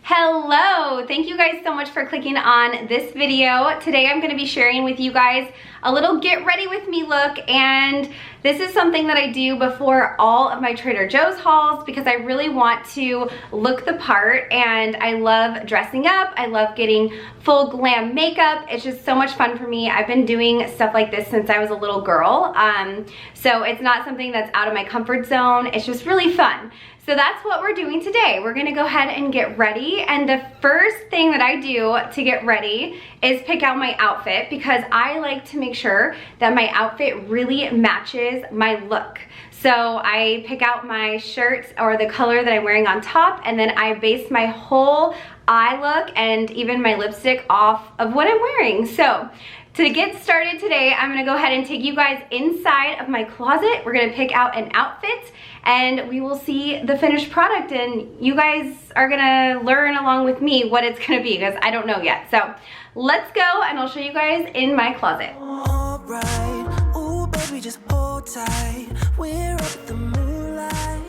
Hello! Thank you guys so much for clicking on this video. Today I'm going to be sharing with you guys a little get ready with me look, and this is something that I do before all of my Trader Joe's hauls because I really want to look the part, and I love dressing up. I love getting full glam makeup. It's just so much fun for me. I've been doing stuff like this since I was a little girl, so it's not something that's out of my comfort zone. It's just really fun. So that's what we're doing today. We're gonna go ahead and get ready, and the first thing that I do to get ready is pick out my outfit because I like to make sure that my outfit really matches my look. So I pick out my shirt or the color that I'm wearing on top, and then I base my whole eye look and even my lipstick off of what I'm wearing. So to get started today, I'm gonna go ahead and take you guys inside of my closet. We're gonna pick out an outfit and we will see the finished product, and you guys are gonna learn along with me what it's gonna be because I don't know yet. So let's go and I'll show you guys in my closet. All right. Ooh, baby, just hold tight. We're up the moonlight.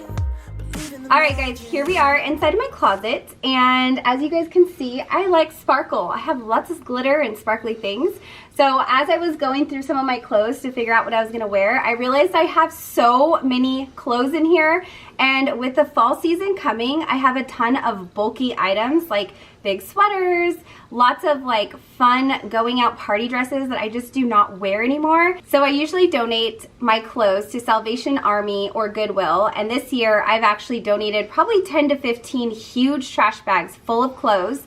Alright guys, here we are inside of my closet, and as you guys can see, I like sparkle. I have lots of glitter and sparkly things. So as I was going through some of my clothes to figure out what I was going to wear, I realized I have so many clothes in here, and with the fall season coming, I have a ton of bulky items like big sweaters, lots of like fun going out party dresses that I just do not wear anymore. So I usually donate my clothes to Salvation Army or Goodwill, and this year I've actually donated probably 10 to 15 huge trash bags full of clothes.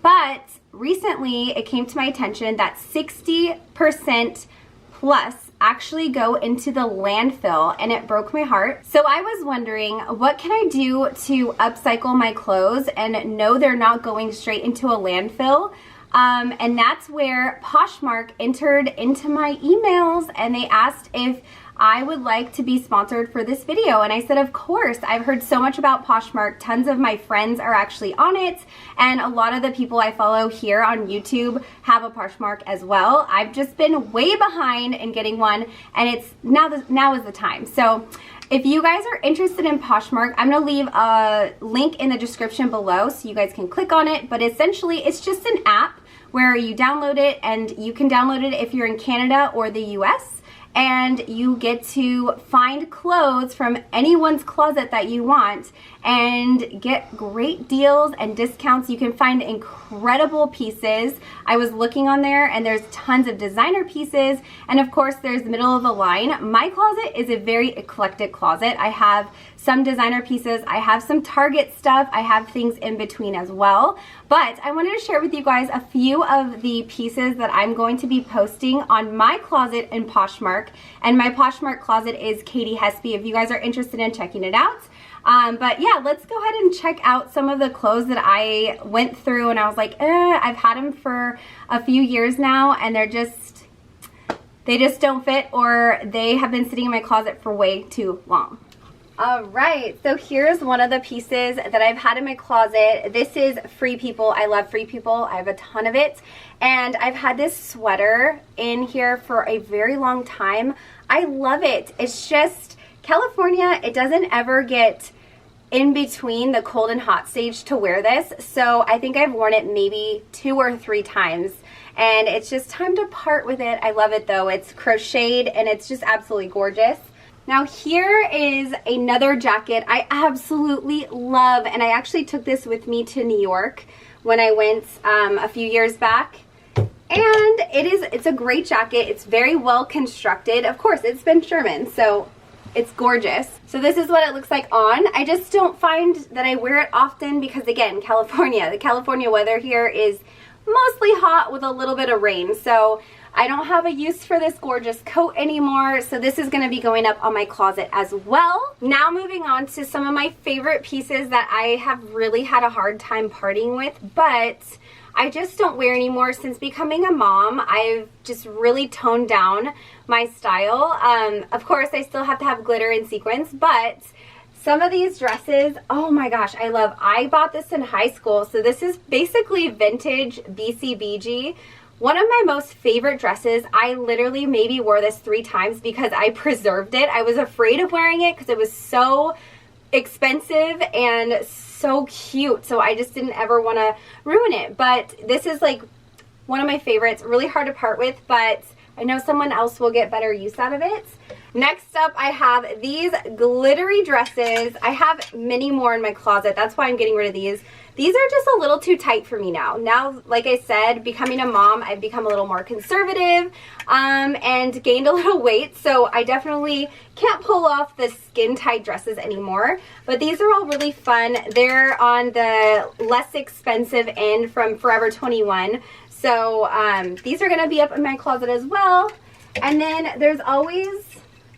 But recently it came to my attention that 60% plus actually go into the landfill, and it broke my heart. So I was wondering, what can I do to upcycle my clothes and know they're not going straight into a landfill? And that's where Poshmark entered into my emails, and they asked if I would like to be sponsored for this video, and I said of course. I've heard so much about Poshmark. Tons of my friends are actually on it, and a lot of the people I follow here on YouTube have a Poshmark as well. I've just been way behind in getting one, and it's now is the time. So if you guys are interested in Poshmark, I'm gonna leave a link in the description below so you guys can click on it. But essentially it's just an app where you download it, and you can download it if you're in Canada or the US. And you get to find clothes from anyone's closet that you want and get great deals and discounts. You can find incredible pieces. I was looking on there, and there's tons of designer pieces, and of course there's middle of the line. My closet is a very eclectic closet. I have some designer pieces, I have some Target stuff, I have things in between as well. But I wanted to share with you guys a few of the pieces that I'm going to be posting on my closet in Poshmark. And my Poshmark closet is Katie Hespe if you guys are interested in checking it out. But yeah, let's go ahead and check out some of the clothes that I went through and I was like, I've had them for a few years now, and they just don't fit, or they have been sitting in my closet for way too long. Alright, so here's one of the pieces that I've had in my closet. This is Free People. I love Free People. I have a ton of it. And I've had this sweater in here for a very long time. I love it. It's just California, it doesn't ever get in between the cold and hot stage to wear this. So I think I've worn it maybe 2 or 3 times. And it's just time to part with it. I love it though. It's crocheted and it's just absolutely gorgeous. Now here is another jacket I absolutely love, and I actually took this with me to New York when I went a few years back. And it's a great jacket. It's very well constructed. Of course, it's Ben Sherman, so it's gorgeous. So this is what it looks like on. I just don't find that I wear it often because, again, California. The California weather here is mostly hot with a little bit of rain. So I don't have a use for this gorgeous coat anymore, so this is going to be going up on my closet as well. Now moving on to some of my favorite pieces that I have really had a hard time parting with, but I just don't wear anymore since becoming a mom. I've just really toned down my style. Of course, I still have to have glitter and sequins, but some of these dresses, oh my gosh, I love. I bought this in high school, so this is basically vintage BCBG. One of my most favorite dresses. I literally maybe wore this 3 times because I preserved it. I was afraid of wearing it because it was so expensive and so cute, so I just didn't ever want to ruin it. But this is like one of my favorites, really hard to part with, but I know someone else will get better use out of it. Next up, I have these glittery dresses. I have many more in my closet. That's why I'm getting rid of these. These are just a little too tight for me now. Now, like I said, becoming a mom, I've become a little more conservative and gained a little weight. So I definitely can't pull off the skin tight dresses anymore. But these are all really fun. They're on the less expensive end from Forever 21. So these are going to be up in my closet as well. And then there's always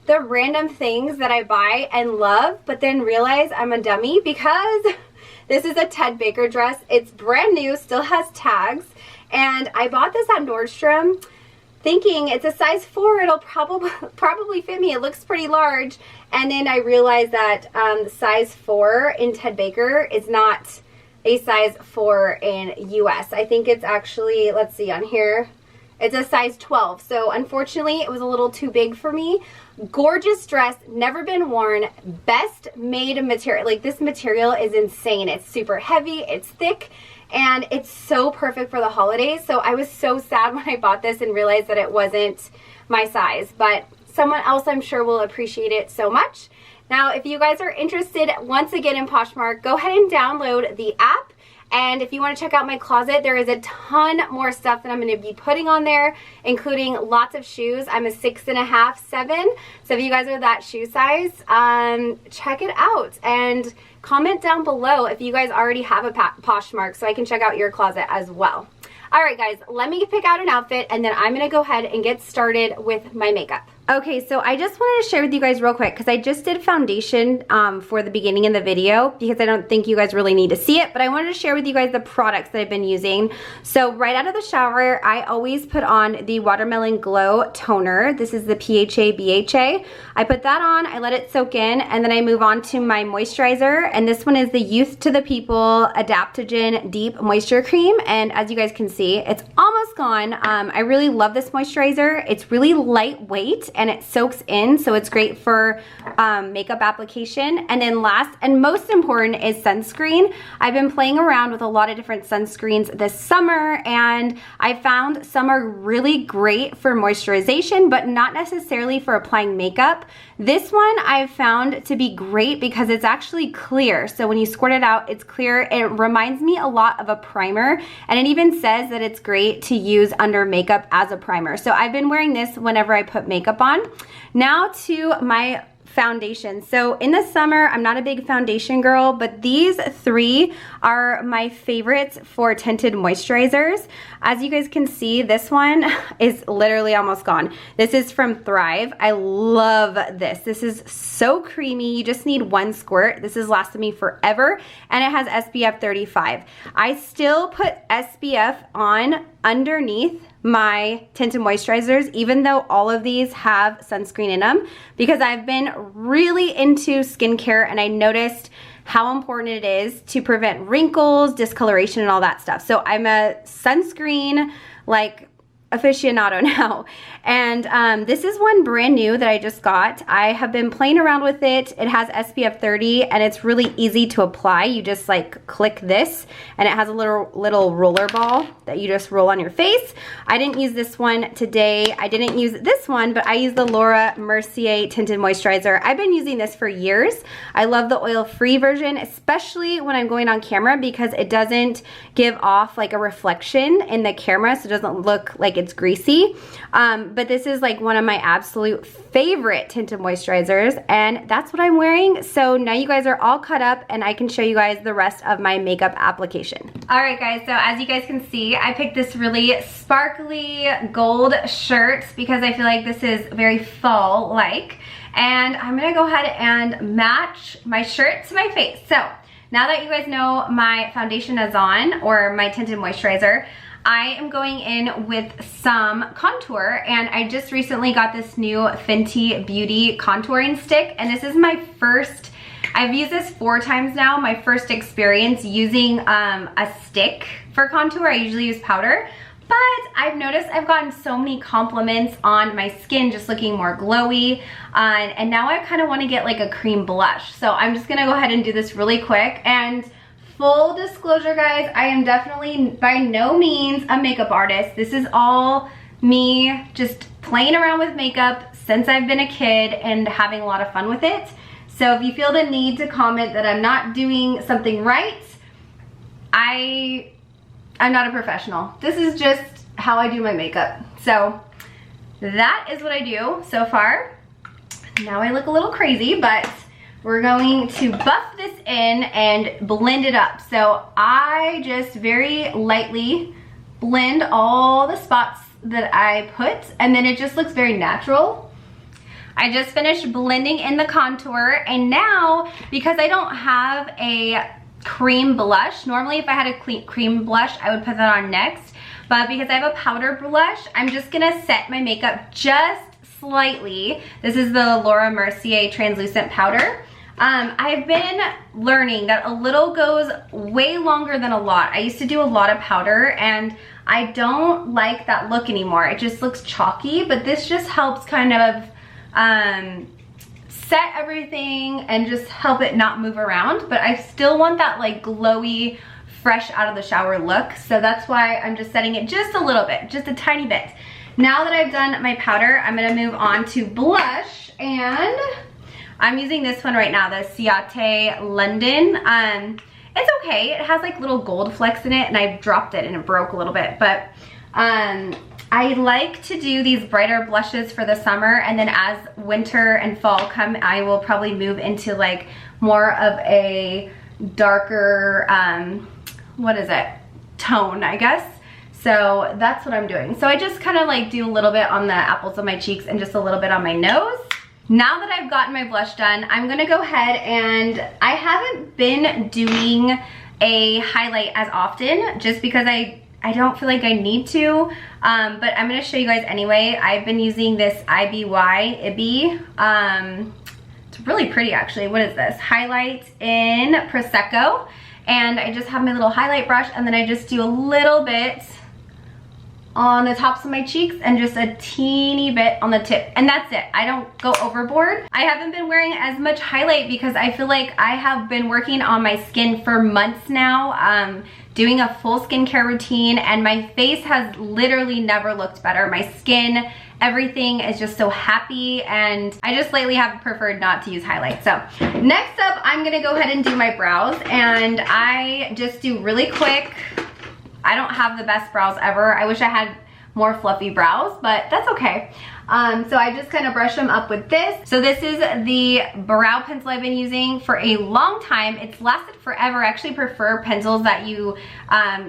the random things that I buy and love, but then realize I'm a dummy because this is a Ted Baker dress. It's brand new, still has tags, and I bought this at Nordstrom thinking it's a size 4, it'll probably fit me. It looks pretty large, and then I realized that the size 4 in Ted Baker is not a size 4 in US. I think it's actually, let's see on here, it's a size 12. So unfortunately, it was a little too big for me. Gorgeous dress, never been worn, best made material. Like, this material is insane. It's super heavy, it's thick, and it's so perfect for the holidays. So I was so sad when I bought this and realized that it wasn't my size, but someone else I'm sure will appreciate it so much. Now, if you guys are interested once again in Poshmark, go ahead and download the app. And if you want to check out my closet, there is a ton more stuff that I'm going to be putting on there, including lots of shoes. I'm a 6.5, 7. So if you guys are that shoe size, check it out. And comment down below if you guys already have a Poshmark so I can check out your closet as well. Alright guys, let me pick out an outfit and then I'm going to go ahead and get started with my makeup. Okay, so I just wanted to share with you guys real quick because I just did foundation for the beginning of the video because I don't think you guys really need to see it, but I wanted to share with you guys the products that I've been using. So right out of the shower, I always put on the Watermelon Glow Toner. This is the PHA BHA. I put that on, I let it soak in, and then I move on to my moisturizer, and this one is the Youth to the People Adaptogen Deep Moisture Cream, and as you guys can see, it's almost gone. I really love this moisturizer. It's really lightweight and it soaks in, so it's great for makeup application. And then last and most important is sunscreen. I've been playing around with a lot of different sunscreens this summer, and I found some are really great for moisturization, but not necessarily for applying makeup. This one I've found to be great because it's actually clear. So when you squirt it out, it's clear. It reminds me a lot of a primer, and it even says that it's great to use under makeup as a primer. So I've been wearing this whenever I put makeup on. Now to my foundation. So in the summer, I'm not a big foundation girl, but these three are my favorites for tinted moisturizers. As you guys can see, this one is literally almost gone. This is from Thrive. I love this. This is so creamy. You just need one squirt. This has lasted me forever, and it has SPF 35. I still put SPF on underneath my tinted moisturizers, even though all of these have sunscreen in them, because I've been really into skincare and I noticed how important it is to prevent wrinkles, discoloration, and all that stuff. So I'm a sunscreen like aficionado now, and this is one brand new that I just got. I have been playing around with it. It has SPF 30 and it's really easy to apply. You just like click this and it has a little roller ball that you just roll on your face. I didn't use this one today. I didn't use this one, but I used the Laura Mercier Tinted Moisturizer. I've been using this for years. I love the oil-free version, especially when I'm going on camera because it doesn't give off like a reflection in the camera, so it doesn't look like it's greasy. But this is like one of my absolute favorite tinted moisturizers, and that's what I'm wearing. So now you guys are all cut up and I can show you guys the rest of my makeup application. Alright guys, so as you guys can see, I picked this really sparkly gold shirt because I feel like this is very fall-like, and I'm gonna go ahead and match my shirt to my face. So now that you guys know my foundation is on, or my tinted moisturizer, I am going in with some contour, and I just recently got this new Fenty Beauty contouring stick, and this is my first, I've used this 4 times now, my first experience using a stick for contour. I usually use powder, but I've noticed I've gotten so many compliments on my skin just looking more glowy, and now I kind of want to get like a cream blush. So I'm just gonna go ahead and do this really quick, and full disclosure, guys, I am definitely by no means a makeup artist. This is all me just playing around with makeup since I've been a kid and having a lot of fun with it. So if you feel the need to comment that I'm not doing something right, I'm not a professional. This is just how I do my makeup. So that is what I do so far. Now I look a little crazy, but we're going to buff this in and blend it up. So I just very lightly blend all the spots that I put, and then it just looks very natural. I just finished blending in the contour, and now because I don't have a cream blush, normally if I had a cream blush I would put that on next, but because I have a powder blush, I'm just gonna set my makeup just slightly. This is the Laura Mercier translucent powder. I've been learning that a little goes way longer than a lot. I used to do a lot of powder and I don't like that look anymore. It just looks chalky, but this just helps kind of set everything and just help it not move around, but I still want that like glowy, fresh out of the shower look. So that's why I'm just setting it just a little bit, just a tiny bit. Now that I've done my powder, I'm gonna move on to blush, and I'm using this one right now, the Ciate London. It's okay, it has like little gold flecks in it, and I dropped it and it broke a little bit, but I like to do these brighter blushes for the summer, and then as winter and fall come, I will probably move into like more of a darker, what is it, tone, I guess. So that's what I'm doing. So I just kind of like do a little bit on the apples of my cheeks and just a little bit on my nose. Now that I've gotten my blush done, I'm gonna go ahead, and I haven't been doing a highlight as often just because I don't feel like I need to, but I'm gonna show you guys anyway. I've been using this Ibby. It's really pretty actually. What is this? Highlight in Prosecco. And I just have my little highlight brush, and then I just do a little bit on the tops of my cheeks and just a teeny bit on the tip, and that's it. I don't go overboard. I haven't been wearing as much highlight because I feel like I have been working on my skin for months now, doing a full skincare routine, and my face has literally never looked better. My skin, everything is just so happy, and I just lately have preferred not to use highlight. So next up, I'm gonna go ahead and do my brows, and I just do really quick. I don't have the best brows ever. I wish I had more fluffy brows, but that's okay. So I just kind of brush them up with this. So this is the brow pencil I've been using for a long time. It's lasted forever. I actually prefer pencils that you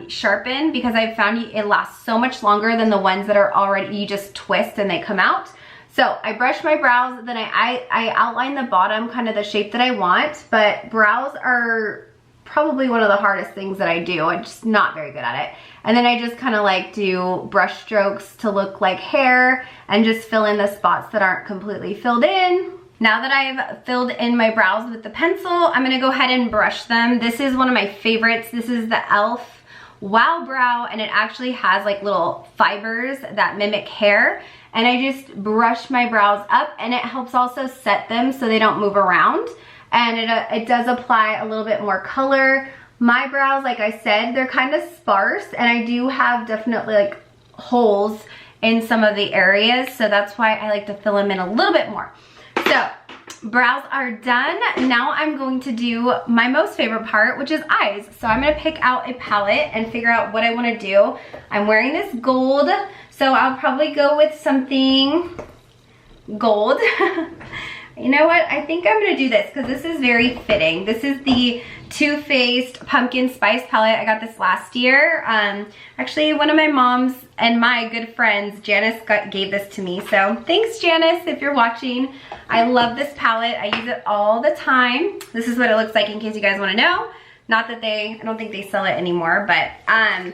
sharpen because I've found it lasts so much longer than the ones that are already, you just twist and they come out. So I brush my brows, then I outline the bottom, kind of the shape that I want, but brows are probably one of the hardest things that I do. I'm just not very good at it. And then I just kind of like do brush strokes to look like hair and just fill in the spots that aren't completely filled in. Now that I've filled in my brows with the pencil, I'm gonna go ahead and brush them. This is one of my favorites. This is the e.l.f. Wow Brow, and it actually has like little fibers that mimic hair. And I just brush my brows up, and it helps also set them so they don't move around. And it does apply a little bit more color. My brows, like I said, they're kind of sparse, and I do have definitely like holes in some of the areas, so that's why I like to fill them in a little bit more. So brows are done. Now I'm going to do my most favorite part, which is eyes. So I'm gonna pick out a palette and figure out what I wanna do. I'm wearing this gold, so I'll probably go with something gold. You know what? I think I'm gonna do this because this is very fitting. This is the Too Faced Pumpkin Spice palette. I got this last year. Actually, one of my mom's and my good friends, Janice, gave this to me. So thanks, Janice, if you're watching. I love this palette. I use it all the time. This is what it looks like in case you guys wanna know. Not that I don't think they sell it anymore, but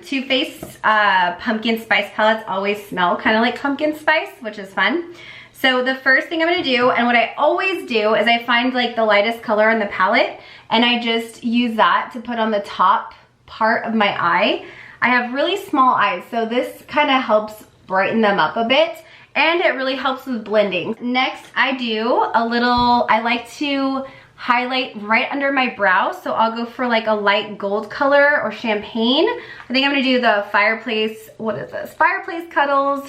Too Faced Pumpkin Spice palettes always smell kind of like pumpkin spice, which is fun. So the first thing I'm gonna do, and what I always do, is I find like the lightest color in the palette, and I just use that to put on the top part of my eye. I have really small eyes, so this kind of helps brighten them up a bit, and it really helps with blending. Next, I do a little, I like to highlight right under my brow. So I'll go for like a light gold color or champagne. I think I'm gonna do the fireplace, what is this? Fireplace Cuddles.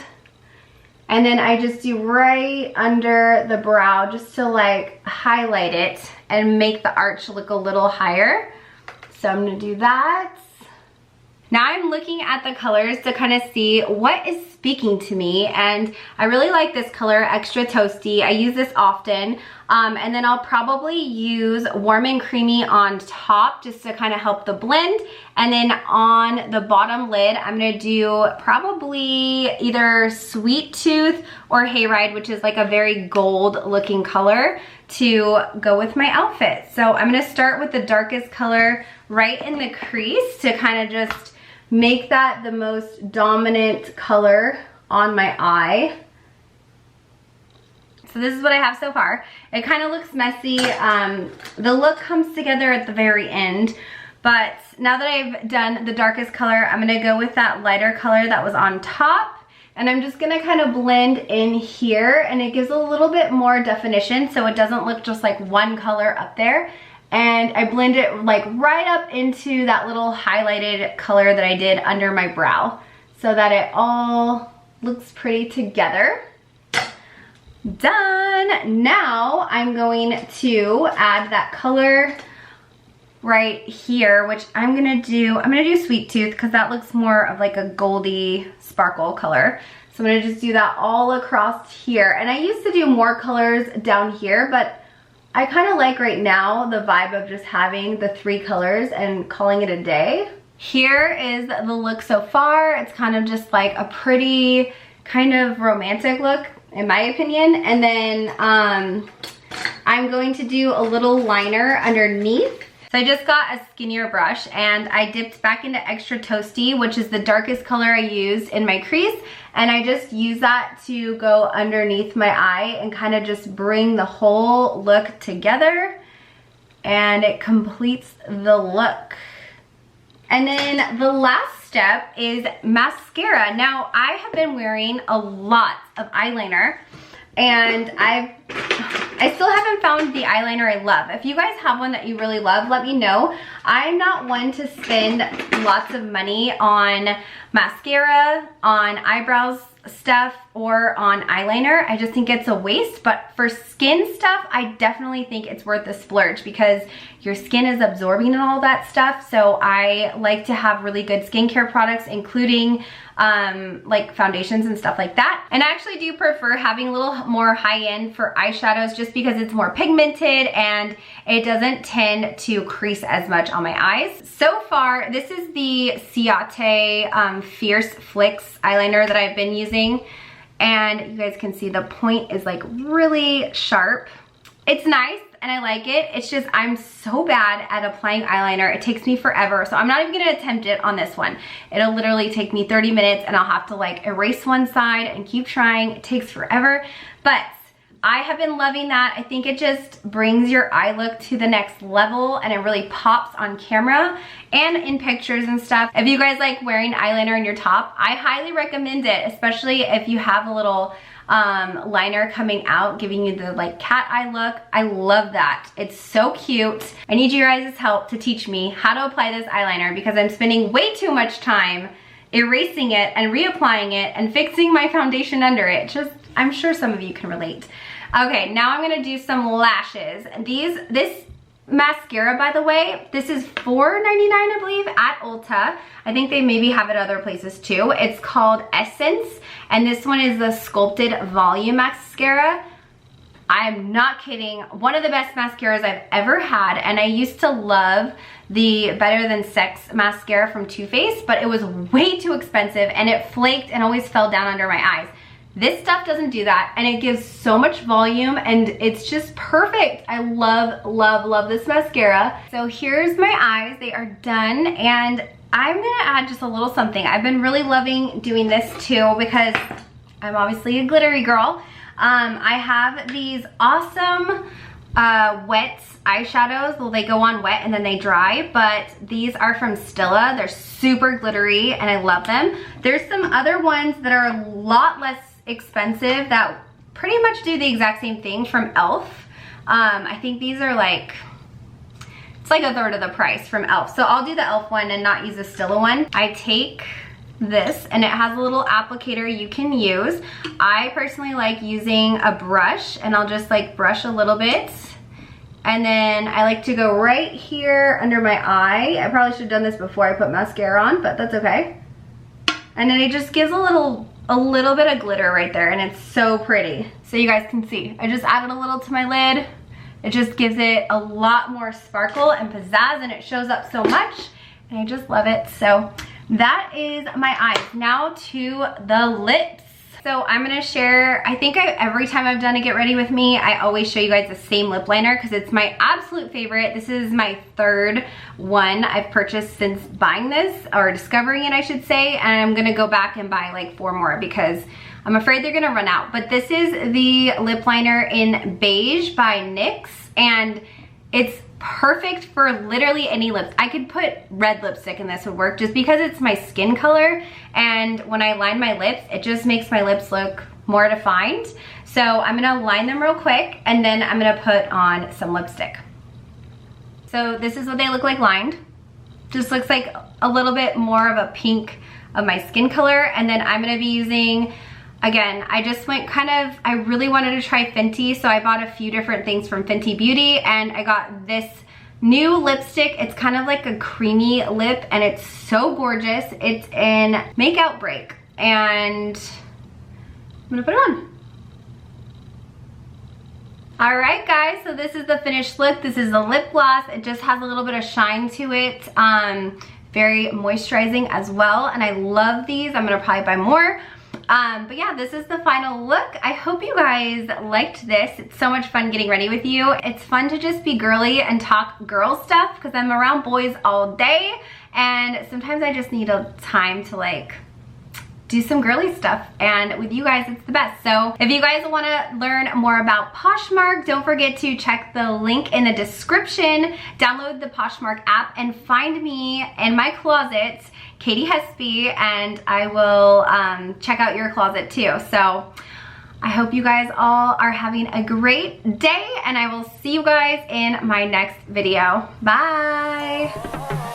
And then I just do right under the brow just to like highlight it and make the arch look a little higher. So I'm gonna do that. Now I'm looking at the colors to kind of see what is speaking to me, and I really like this color, Extra Toasty. I use this often, and then I'll probably use Warm and Creamy on top just to kind of help the blend, and then on the bottom lid I'm gonna do probably either Sweet Tooth or Hayride, which is like a very gold looking color to go with my outfit. So I'm gonna start with the darkest color right in the crease to kind of just make that the most dominant color on my eye. So this is what I have so far. It kind of looks messy. The look comes together at the very end, but now that I've done the darkest color, I'm gonna go with that lighter color that was on top, and I'm just gonna kind of blend in here, and it gives a little bit more definition so it doesn't look just like one color up there. And I blend it like right up into that little highlighted color that I did under my brow so that it all looks pretty together. Done. Now I'm going to add that color right here, which I'm gonna do Sweet Tooth because that looks more of like a goldy sparkle color. So I'm gonna just do that all across here. And I used to do more colors down here, but I kind of like right now the vibe of just having the 3 colors and calling it a day. Here is the look so far. It's kind of just like a pretty kind of romantic look in my opinion. And then I'm going to do a little liner underneath. So I just got a skinnier brush and I dipped back into Extra Toasty, which is the darkest color I used in my crease. And I just use that to go underneath my eye and kind of just bring the whole look together. And it completes the look. And then the last step is mascara. Now I have been wearing a lot of eyeliner, and I still haven't found the eyeliner I love. If you guys have one that you really love, let me know. I'm not one to spend lots of money on mascara, on eyebrows stuff, or on eyeliner. I just think it's a waste, but for skin stuff, I definitely think it's worth the splurge because your skin is absorbing and all that stuff. So I like to have really good skincare products, including like foundations and stuff like that. And I actually do prefer having a little more high-end for eyeshadows just because it's more pigmented and it doesn't tend to crease as much on my eyes. So far, this is the Ciate Fierce Flicks eyeliner that I've been using. And you guys can see the point is like really sharp. It's nice and I like it. It's just I'm so bad at applying eyeliner. It takes me forever. So I'm not even gonna attempt it on this one. It'll literally take me 30 minutes and I'll have to like erase one side and keep trying. It takes forever. But I have been loving that. I think it just brings your eye look to the next level and it really pops on camera and in pictures and stuff. If you guys like wearing eyeliner in your top, I highly recommend it, especially if you have a little liner coming out, giving you the like cat eye look. I love that. It's so cute. I need your guys' help to teach me how to apply this eyeliner because I'm spending way too much time erasing it and reapplying it and fixing my foundation under it. Just, I'm sure some of you can relate. Okay, now I'm gonna do some lashes. This mascara, by the way, this is $4.99, I believe, at Ulta. I think they maybe have it other places too. It's called Essence, and this one is the Sculpted Volume Mascara. I am not kidding. One of the best mascaras I've ever had, and I used to love the Better Than Sex mascara from Too Faced, but it was way too expensive and it flaked and always fell down under my eyes. This stuff doesn't do that, and it gives so much volume and it's just perfect. I love, love, love this mascara. So here's my eyes. They are done, and I'm gonna add just a little something. I've been really loving doing this too because I'm obviously a glittery girl. I have these awesome wet eyeshadows. Well, they go on wet and then they dry, but these are from Stila. They're super glittery and I love them. There's some other ones that are a lot less expensive that pretty much do the exact same thing from e.l.f. I think these are like, it's like a third of the price from e.l.f. So I'll do the e.l.f. one and not use the Stila one. I take this and it has a little applicator you can use. I personally like using a brush, and I'll just like brush a little bit. And then I like to go right here under my eye. I probably should have done this before I put mascara on, but that's okay. And then it just gives a little bit of glitter right there, and it's so pretty. So you guys can see, I just added a little to my lid. It just gives it a lot more sparkle and pizzazz, and it shows up so much, and I just love it. So that is my eyes. Now to the lips. So I'm gonna share, I think every time I've done a get ready with me, I always show you guys the same lip liner because it's my absolute favorite. This is my third one I've purchased since buying this, or discovering it I should say, and I'm gonna go back and buy like 4 more because I'm afraid they're gonna run out. But this is the lip liner in Beige by NYX, and it's perfect for literally any lips. I could put red lipstick in this would work just because it's my skin color, and when I line my lips, it just makes my lips look more defined. So I'm gonna line them real quick, and then I'm gonna put on some lipstick. So this is what they look like lined. Just looks like a little bit more of a pink of my skin color. And then I'm gonna be using, again, I just went I really wanted to try Fenty, so I bought a few different things from Fenty Beauty, and I got this new lipstick. It's kind of like a creamy lip, and it's so gorgeous. It's in Make Outbreak, and I'm gonna put it on. All right, guys, so this is the finished look. This is the lip gloss. It just has a little bit of shine to it. Very moisturizing as well, and I love these. I'm gonna probably buy more. But yeah, this is the final look. I hope you guys liked this. It's so much fun getting ready with you. It's fun to just be girly and talk girl stuff because I'm around boys all day, and sometimes I just need a time to like do some girly stuff, and with you guys it's the best. So if you guys want to learn more about Poshmark, don't forget to check the link in the description. Download the Poshmark app and find me in my closet, Katie Hespe, and I will check out your closet too. So I hope you guys all are having a great day, and I will see you guys in my next video. Bye.